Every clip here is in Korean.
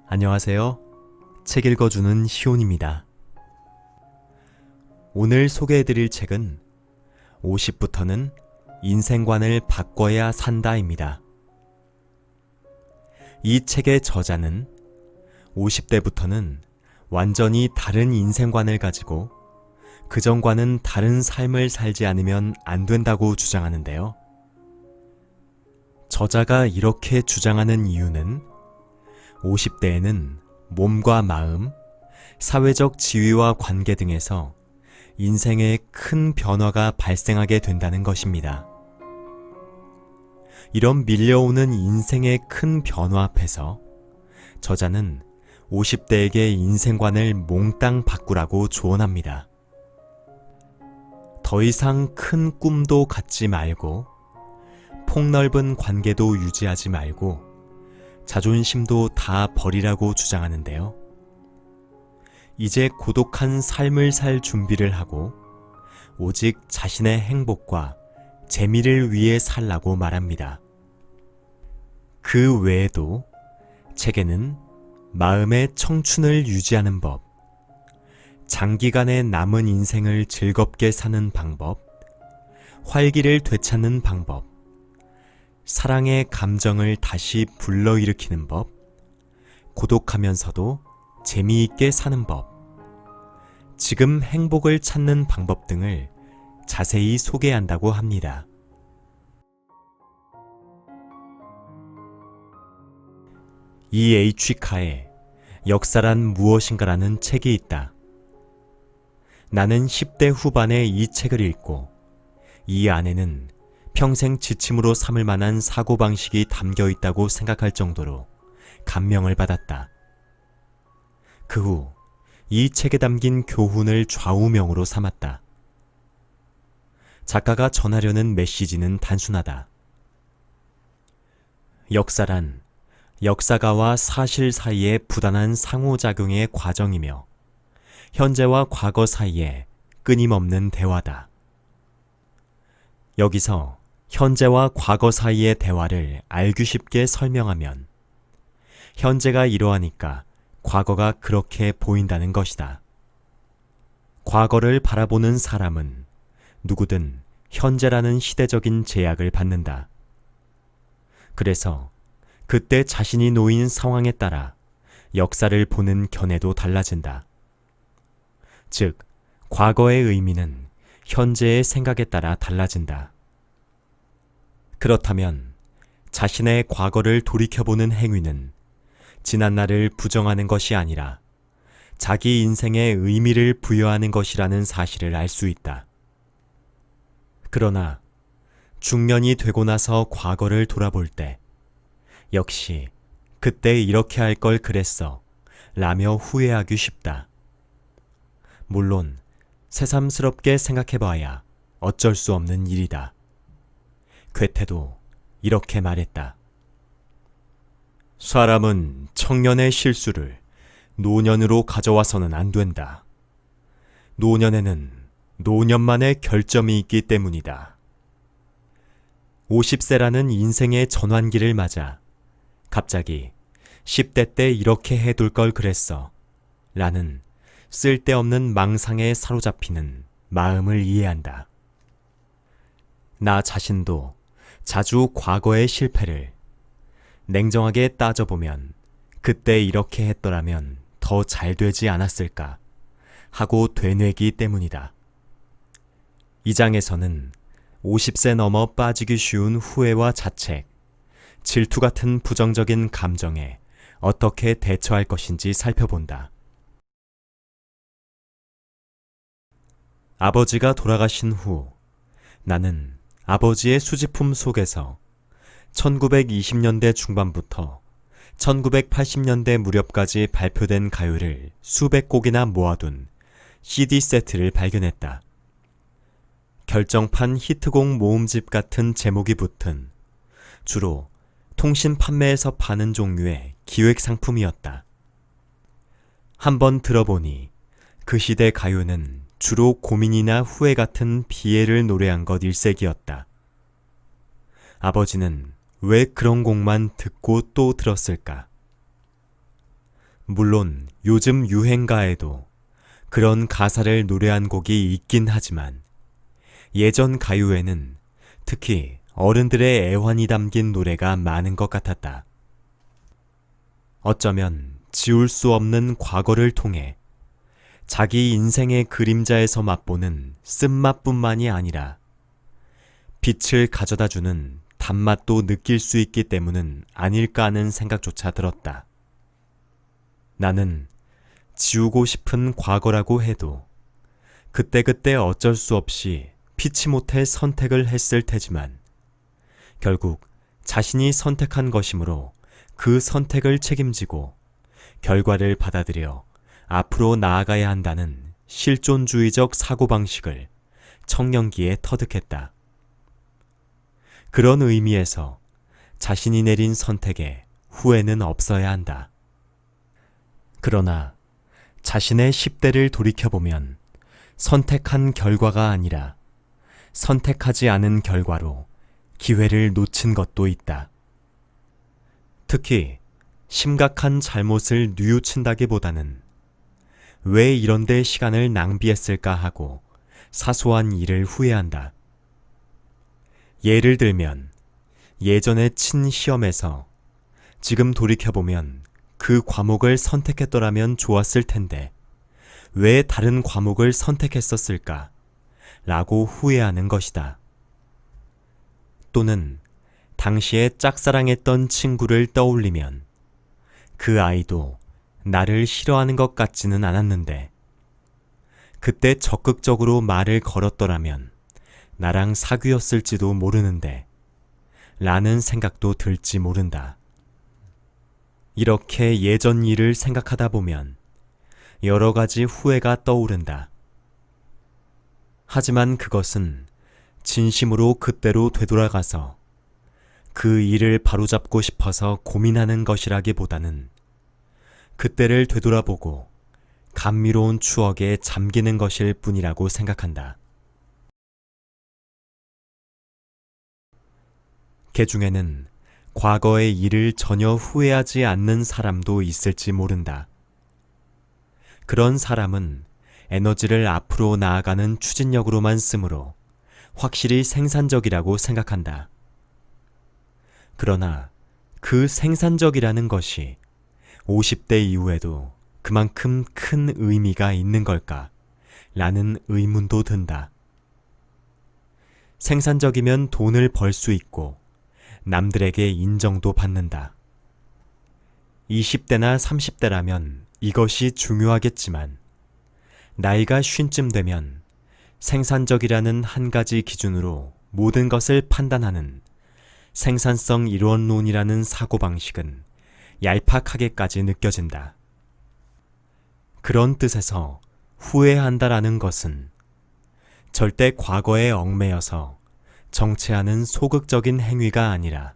안녕하세요. 책 읽어주는 시온입니다. 오늘 소개해드릴 책은 50부터는 인생관을 바꿔야 산다입니다. 이 책의 저자는 50대부터는 완전히 다른 인생관을 가지고 그전과는 다른 삶을 살지 않으면 안 된다고 주장하는데요. 저자가 이렇게 주장하는 이유는 50대에는 몸과 마음, 사회적 지위와 관계 등에서 인생에 큰 변화가 발생하게 된다는 것입니다. 이런 밀려오는 인생의 큰 변화 앞에서 저자는 50대에게 인생관을 몽땅 바꾸라고 조언합니다. 더 이상 큰 꿈도 갖지 말고 폭넓은 관계도 유지하지 말고 자존심도 다 버리라고 주장하는데요. 이제 고독한 삶을 살 준비를 하고 오직 자신의 행복과 재미를 위해 살라고 말합니다. 그 외에도 책에는 마음의 청춘을 유지하는 법, 장기간의 남은 인생을 즐겁게 사는 방법, 활기를 되찾는 방법, 사랑의 감정을 다시 불러일으키는 법, 고독하면서도 재미있게 사는 법, 지금 행복을 찾는 방법 등을 자세히 소개한다고 합니다. E.H. 카의 역사란 무엇인가라는 책이 있다. 나는 10대 후반에 이 책을 읽고 이 안에는 평생 지침으로 삼을 만한 사고방식이 담겨 있다고 생각할 정도로 감명을 받았다. 그 후 이 책에 담긴 교훈을 좌우명으로 삼았다. 작가가 전하려는 메시지는 단순하다. 역사란 역사가와 사실 사이의 부단한 상호작용의 과정이며 현재와 과거 사이에 끊임없는 대화다. 여기서 현재와 과거 사이의 대화를 알기 쉽게 설명하면 현재가 이러하니까 과거가 그렇게 보인다는 것이다. 과거를 바라보는 사람은 누구든 현재라는 시대적인 제약을 받는다. 그래서 그때 자신이 놓인 상황에 따라 역사를 보는 견해도 달라진다. 즉, 과거의 의미는 현재의 생각에 따라 달라진다. 그렇다면 자신의 과거를 돌이켜보는 행위는 지난날을 부정하는 것이 아니라 자기 인생에 의미를 부여하는 것이라는 사실을 알 수 있다. 그러나 중년이 되고 나서 과거를 돌아볼 때 역시 그때 이렇게 할 걸 그랬어 라며 후회하기 쉽다. 물론 새삼스럽게 생각해봐야 어쩔 수 없는 일이다. 괴테도 이렇게 말했다. 사람은 청년의 실수를 노년으로 가져와서는 안 된다. 노년에는 노년만의 결점이 있기 때문이다. 50세라는 인생의 전환기를 맞아 갑자기 10대 때 이렇게 해둘 걸 그랬어 라는 쓸데없는 망상에 사로잡히는 마음을 이해한다. 나 자신도 자주 과거의 실패를 냉정하게 따져보면 그때 이렇게 했더라면 더 잘 되지 않았을까 하고 되뇌기 때문이다. 이 장에서는 50세 넘어 빠지기 쉬운 후회와 자책, 질투 같은 부정적인 감정에 어떻게 대처할 것인지 살펴본다. 아버지가 돌아가신 후 나는 아버지의 수집품 속에서 1920년대 중반부터 1980년대 무렵까지 발표된 가요를 수백 곡이나 모아둔 CD 세트를 발견했다. 결정판 히트곡 모음집 같은 제목이 붙은 주로 통신 판매에서 파는 종류의 기획 상품이었다. 한번 들어보니 그 시대 가요는 주로 고민이나 후회 같은 비애를 노래한 것 일색이었다. 아버지는 왜 그런 곡만 듣고 또 들었을까? 물론 요즘 유행가에도 그런 가사를 노래한 곡이 있긴 하지만 예전 가요에는 특히 어른들의 애환이 담긴 노래가 많은 것 같았다. 어쩌면 지울 수 없는 과거를 통해 자기 인생의 그림자에서 맛보는 쓴맛뿐만이 아니라 빛을 가져다주는 단맛도 느낄 수 있기 때문은 아닐까 하는 생각조차 들었다. 나는 지우고 싶은 과거라고 해도 그때그때 어쩔 수 없이 피치 못해 선택을 했을 테지만 결국 자신이 선택한 것이므로 그 선택을 책임지고 결과를 받아들여 앞으로 나아가야 한다는 실존주의적 사고방식을 청년기에 터득했다. 그런 의미에서 자신이 내린 선택에 후회는 없어야 한다. 그러나 자신의 10대를 돌이켜보면 선택한 결과가 아니라 선택하지 않은 결과로 기회를 놓친 것도 있다. 특히 심각한 잘못을 뉘우친다기보다는 왜 이런데 시간을 낭비했을까 하고 사소한 일을 후회한다. 예를 들면 예전에 친 시험에서 지금 돌이켜보면 그 과목을 선택했더라면 좋았을 텐데 왜 다른 과목을 선택했었을까? 라고 후회하는 것이다. 또는 당시에 짝사랑했던 친구를 떠올리면 그 아이도 나를 싫어하는 것 같지는 않았는데 그때 적극적으로 말을 걸었더라면 나랑 사귀었을지도 모르는데 라는 생각도 들지 모른다. 이렇게 예전 일을 생각하다 보면 여러 가지 후회가 떠오른다. 하지만 그것은 진심으로 그때로 되돌아가서 그 일을 바로잡고 싶어서 고민하는 것이라기보다는 그때를 되돌아보고 감미로운 추억에 잠기는 것일 뿐이라고 생각한다. 개 중에는 과거의 일을 전혀 후회하지 않는 사람도 있을지 모른다. 그런 사람은 에너지를 앞으로 나아가는 추진력으로만 쓰므로 확실히 생산적이라고 생각한다. 그러나 그 생산적이라는 것이 50대 이후에도 그만큼 큰 의미가 있는 걸까? 라는 의문도 든다. 생산적이면 돈을 벌 수 있고 남들에게 인정도 받는다. 20대나 30대라면 이것이 중요하겠지만 나이가 50쯤 되면 생산적이라는 한 가지 기준으로 모든 것을 판단하는 생산성 이론론이라는 사고방식은 얄팍하게까지 느껴진다. 그런 뜻에서 후회한다라는 것은 절대 과거에 얽매여서 정체하는 소극적인 행위가 아니라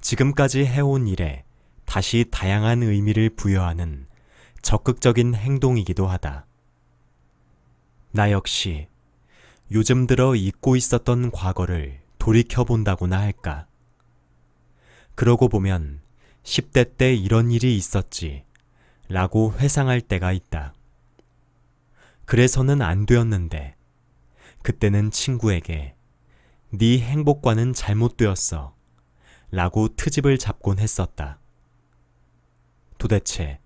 지금까지 해온 일에 다시 다양한 의미를 부여하는 적극적인 행동이기도 하다. 나 역시 요즘 들어 잊고 있었던 과거를 돌이켜본다고나 할까. 그러고 보면 10대 때 이런 일이 있었지 라고 회상할 때가 있다. 그래서는 안 되었는데 그때는 친구에게 네 행복과는 잘못되었어 라고 트집을 잡곤 했었다. 도대체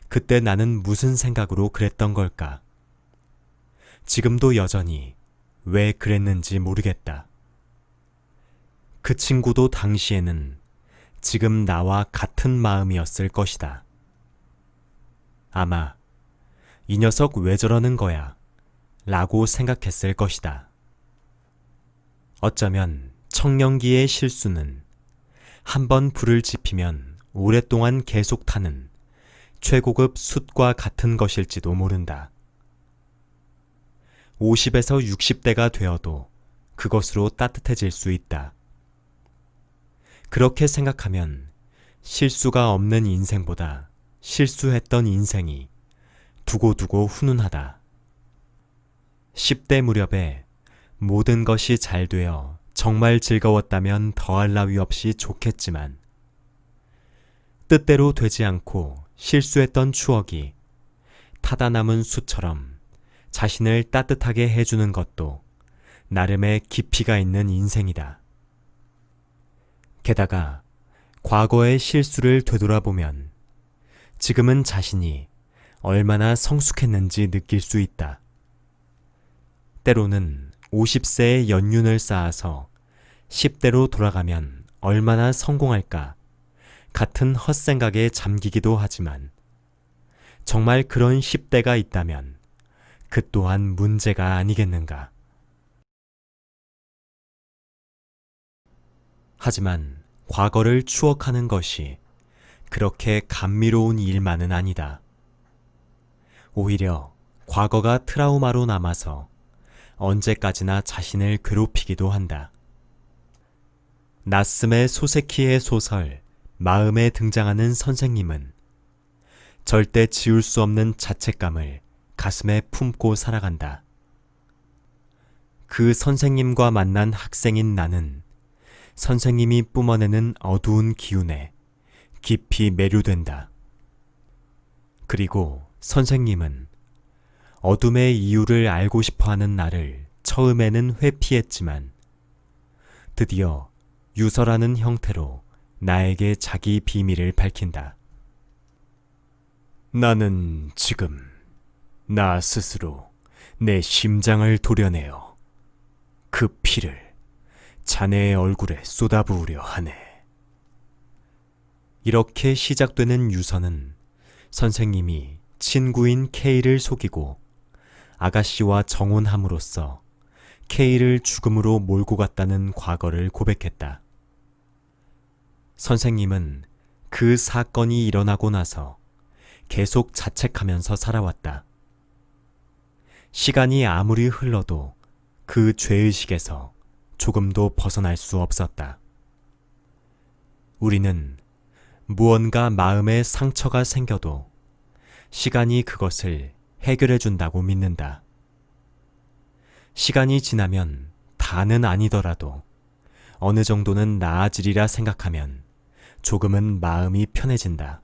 그때 나는 무슨 생각으로 그랬던 걸까? 지금도 여전히 왜 그랬는지 모르겠다. 그 친구도 당시에는 지금 나와 같은 마음이었을 것이다. 아마 이 녀석 왜 저러는 거야? 라고 생각했을 것이다. 어쩌면 청년기의 실수는 한번 불을 지피면 오랫동안 계속 타는 최고급 숯과 같은 것일지도 모른다. 50에서 60대가 되어도 그것으로 따뜻해질 수 있다. 그렇게 생각하면 실수가 없는 인생보다 실수했던 인생이 두고두고 훈훈하다. 10대 무렵에 모든 것이 잘 되어 정말 즐거웠다면 더할 나위 없이 좋겠지만 뜻대로 되지 않고 실수했던 추억이 타다 남은 숯처럼 자신을 따뜻하게 해주는 것도 나름의 깊이가 있는 인생이다. 게다가 과거의 실수를 되돌아보면 지금은 자신이 얼마나 성숙했는지 느낄 수 있다. 때로는 50세의 연륜을 쌓아서 10대로 돌아가면 얼마나 성공할까 같은 헛생각에 잠기기도 하지만 정말 그런 10대가 있다면 그 또한 문제가 아니겠는가. 하지만 과거를 추억하는 것이 그렇게 감미로운 일만은 아니다. 오히려 과거가 트라우마로 남아서 언제까지나 자신을 괴롭히기도 한다. 나스메 소세키의 소설 마음에 등장하는 선생님은 절대 지울 수 없는 자책감을 가슴에 품고 살아간다. 그 선생님과 만난 학생인 나는 선생님이 뿜어내는 어두운 기운에 깊이 매료된다. 그리고 선생님은 어둠의 이유를 알고 싶어하는 나를 처음에는 회피했지만 드디어 유서라는 형태로 나에게 자기 비밀을 밝힌다. 나는 지금 나 스스로 내 심장을 도려내어 그 피를 자네의 얼굴에 쏟아부으려 하네. 이렇게 시작되는 유서는 선생님이 친구인 K를 속이고 아가씨와 정혼함으로써 K를 죽음으로 몰고 갔다는 과거를 고백했다. 선생님은 그 사건이 일어나고 나서 계속 자책하면서 살아왔다. 시간이 아무리 흘러도 그 죄의식에서 조금도 벗어날 수 없었다. 우리는 무언가 마음에 상처가 생겨도 시간이 그것을 해결해 준다고 믿는다. 시간이 지나면 다는 아니더라도 어느 정도는 나아지리라 생각하면 조금은 마음이 편해진다.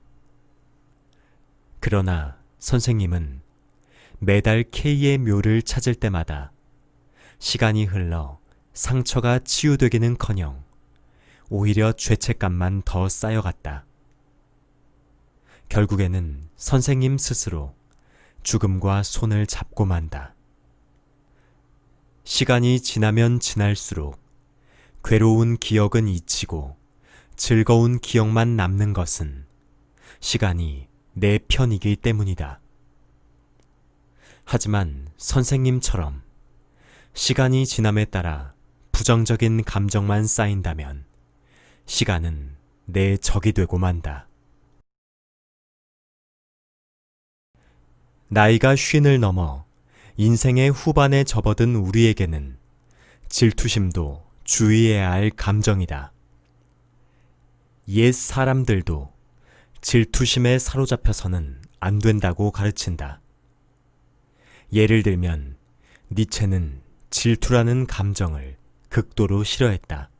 그러나 선생님은 매달 K의 묘를 찾을 때마다 시간이 흘러 상처가 치유되기는커녕 오히려 죄책감만 더 쌓여갔다. 결국에는 선생님 스스로 죽음과 손을 잡고 만다. 시간이 지나면 지날수록 괴로운 기억은 잊히고 즐거운 기억만 남는 것은 시간이 내 편이기 때문이다. 하지만 선생님처럼 시간이 지남에 따라 부정적인 감정만 쌓인다면 시간은 내 적이 되고 만다. 나이가 50을 넘어 인생의 후반에 접어든 우리에게는 질투심도 주의해야 할 감정이다. 옛 사람들도 질투심에 사로잡혀서는 안 된다고 가르친다. 예를 들면 니체는 질투라는 감정을 극도로 싫어했다.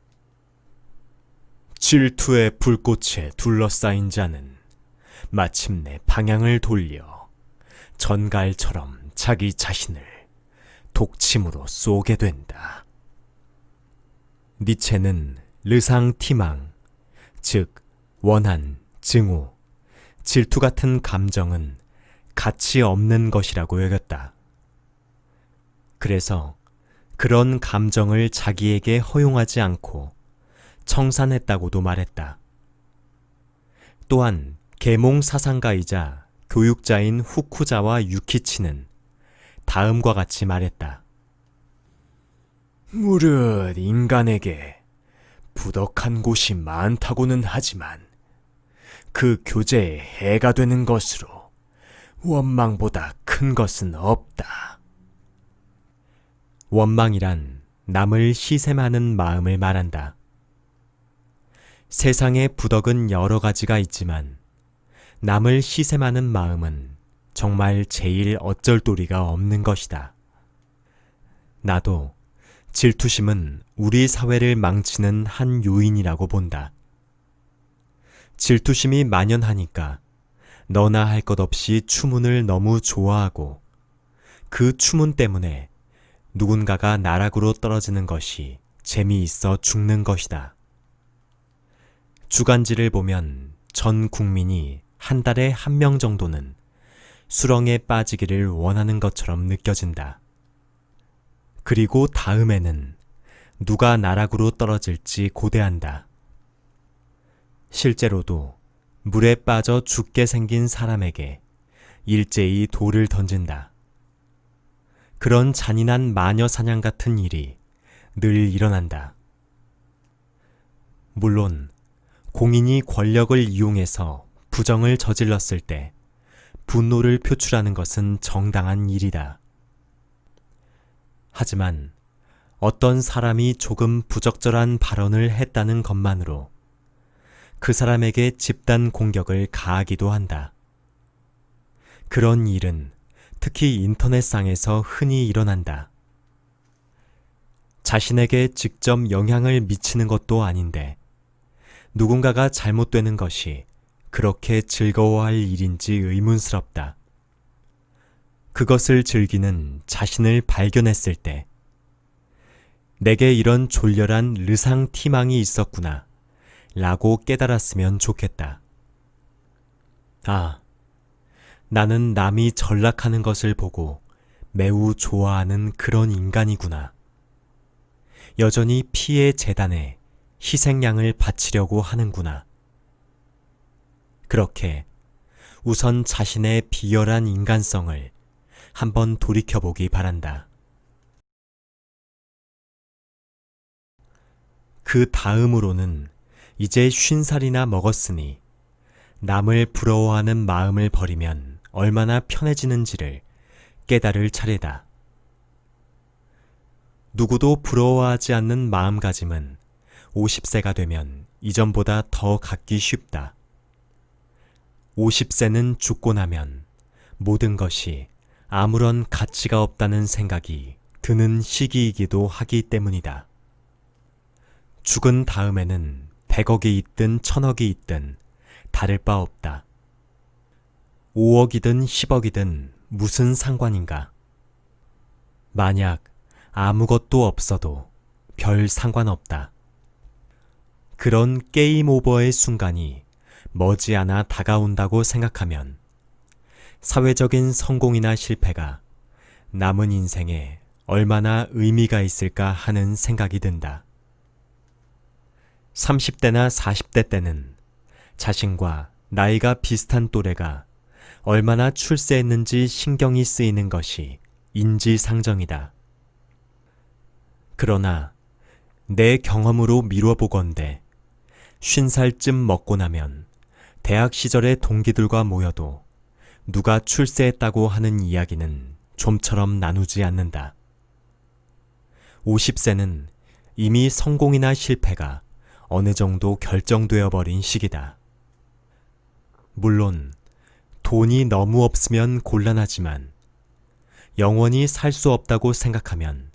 질투의 불꽃에 둘러싸인 자는 마침내 방향을 돌려 전갈처럼 자기 자신을 독침으로 쏘게 된다. 니체는 르상티망, 즉 원한, 증오, 질투 같은 감정은 가치 없는 것이라고 여겼다. 그래서 그런 감정을 자기에게 허용하지 않고 청산했다고도 말했다. 또한 계몽 사상가이자 교육자인 후쿠자와 유키치는 다음과 같이 말했다. 무릇 인간에게 부덕한 곳이 많다고는 하지만 그 교제에 해가 되는 것으로 원망보다 큰 것은 없다. 원망이란 남을 시샘하는 마음을 말한다. 세상에 부덕은 여러 가지가 있지만 남을 시샘하는 마음은 정말 제일 어쩔 도리가 없는 것이다. 나도 질투심은 우리 사회를 망치는 한 요인이라고 본다. 질투심이 만연하니까 너나 할 것 없이 추문을 너무 좋아하고 그 추문 때문에 누군가가 나락으로 떨어지는 것이 재미있어 죽는 것이다. 주간지를 보면 전 국민이 한 달에 1명 정도는 수렁에 빠지기를 원하는 것처럼 느껴진다. 그리고 다음에는 누가 나락으로 떨어질지 고대한다. 실제로도 물에 빠져 죽게 생긴 사람에게 일제히 돌을 던진다. 그런 잔인한 마녀 사냥 같은 일이 늘 일어난다. 물론 공인이 권력을 이용해서 부정을 저질렀을 때 분노를 표출하는 것은 정당한 일이다. 하지만 어떤 사람이 조금 부적절한 발언을 했다는 것만으로 그 사람에게 집단 공격을 가하기도 한다. 그런 일은 특히 인터넷상에서 흔히 일어난다. 자신에게 직접 영향을 미치는 것도 아닌데 누군가가 잘못되는 것이 그렇게 즐거워할 일인지 의문스럽다. 그것을 즐기는 자신을 발견했을 때 내게 이런 졸렬한 르상티망이 있었구나 라고 깨달았으면 좋겠다. 아, 나는 남이 전락하는 것을 보고 매우 좋아하는 그런 인간이구나. 여전히 피의 제단에 희생양을 바치려고 하는구나. 그렇게 우선 자신의 비열한 인간성을 한번 돌이켜보기 바란다. 그 다음으로는 이제 50살이나 먹었으니 남을 부러워하는 마음을 버리면 얼마나 편해지는지를 깨달을 차례다. 누구도 부러워하지 않는 마음가짐은 50세가 되면 이전보다 더 갖기 쉽다. 50세는 죽고 나면 모든 것이 아무런 가치가 없다는 생각이 드는 시기이기도 하기 때문이다. 죽은 다음에는 100억이 있든 1000억이 있든 다를 바 없다. 5억이든 10억이든 무슨 상관인가? 만약 아무것도 없어도 별 상관없다. 그런 게임 오버의 순간이 머지않아 다가온다고 생각하면 사회적인 성공이나 실패가 남은 인생에 얼마나 의미가 있을까 하는 생각이 든다. 30대나 40대 때는 자신과 나이가 비슷한 또래가 얼마나 출세했는지 신경이 쓰이는 것이 인지상정이다. 그러나 내 경험으로 미뤄보건대 50살쯤 먹고 나면 대학 시절의 동기들과 모여도 누가 출세했다고 하는 이야기는 좀처럼 나누지 않는다. 50세는 이미 성공이나 실패가 어느 정도 결정되어 버린 시기다. 물론 돈이 너무 없으면 곤란하지만 영원히 살 수 없다고 생각하면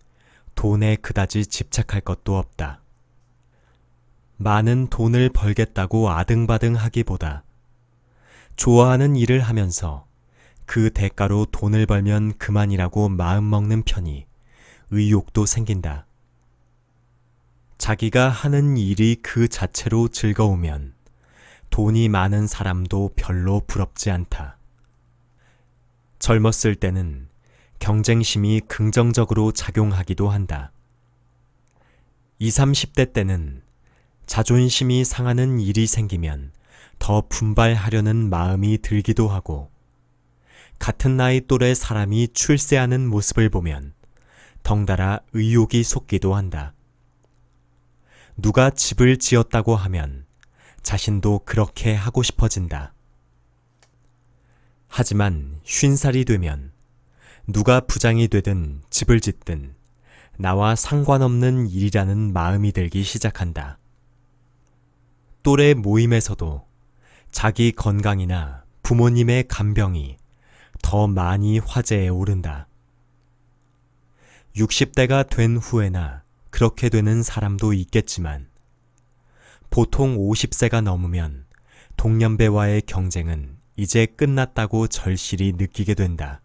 돈에 그다지 집착할 것도 없다. 많은 돈을 벌겠다고 아등바등 하기보다 좋아하는 일을 하면서 그 대가로 돈을 벌면 그만이라고 마음먹는 편이 의욕도 생긴다. 자기가 하는 일이 그 자체로 즐거우면 돈이 많은 사람도 별로 부럽지 않다. 젊었을 때는 경쟁심이 긍정적으로 작용하기도 한다. 20, 30대 때는 자존심이 상하는 일이 생기면 더 분발하려는 마음이 들기도 하고 같은 나이 또래 사람이 출세하는 모습을 보면 덩달아 의욕이 솟기도 한다. 누가 집을 지었다고 하면 자신도 그렇게 하고 싶어진다. 하지만 50살이 되면 누가 부장이 되든 집을 짓든 나와 상관없는 일이라는 마음이 들기 시작한다. 또래 모임에서도 자기 건강이나 부모님의 간병이 더 많이 화제에 오른다. 60대가 된 후에나 그렇게 되는 사람도 있겠지만 보통 50세가 넘으면 동년배와의 경쟁은 이제 끝났다고 절실히 느끼게 된다.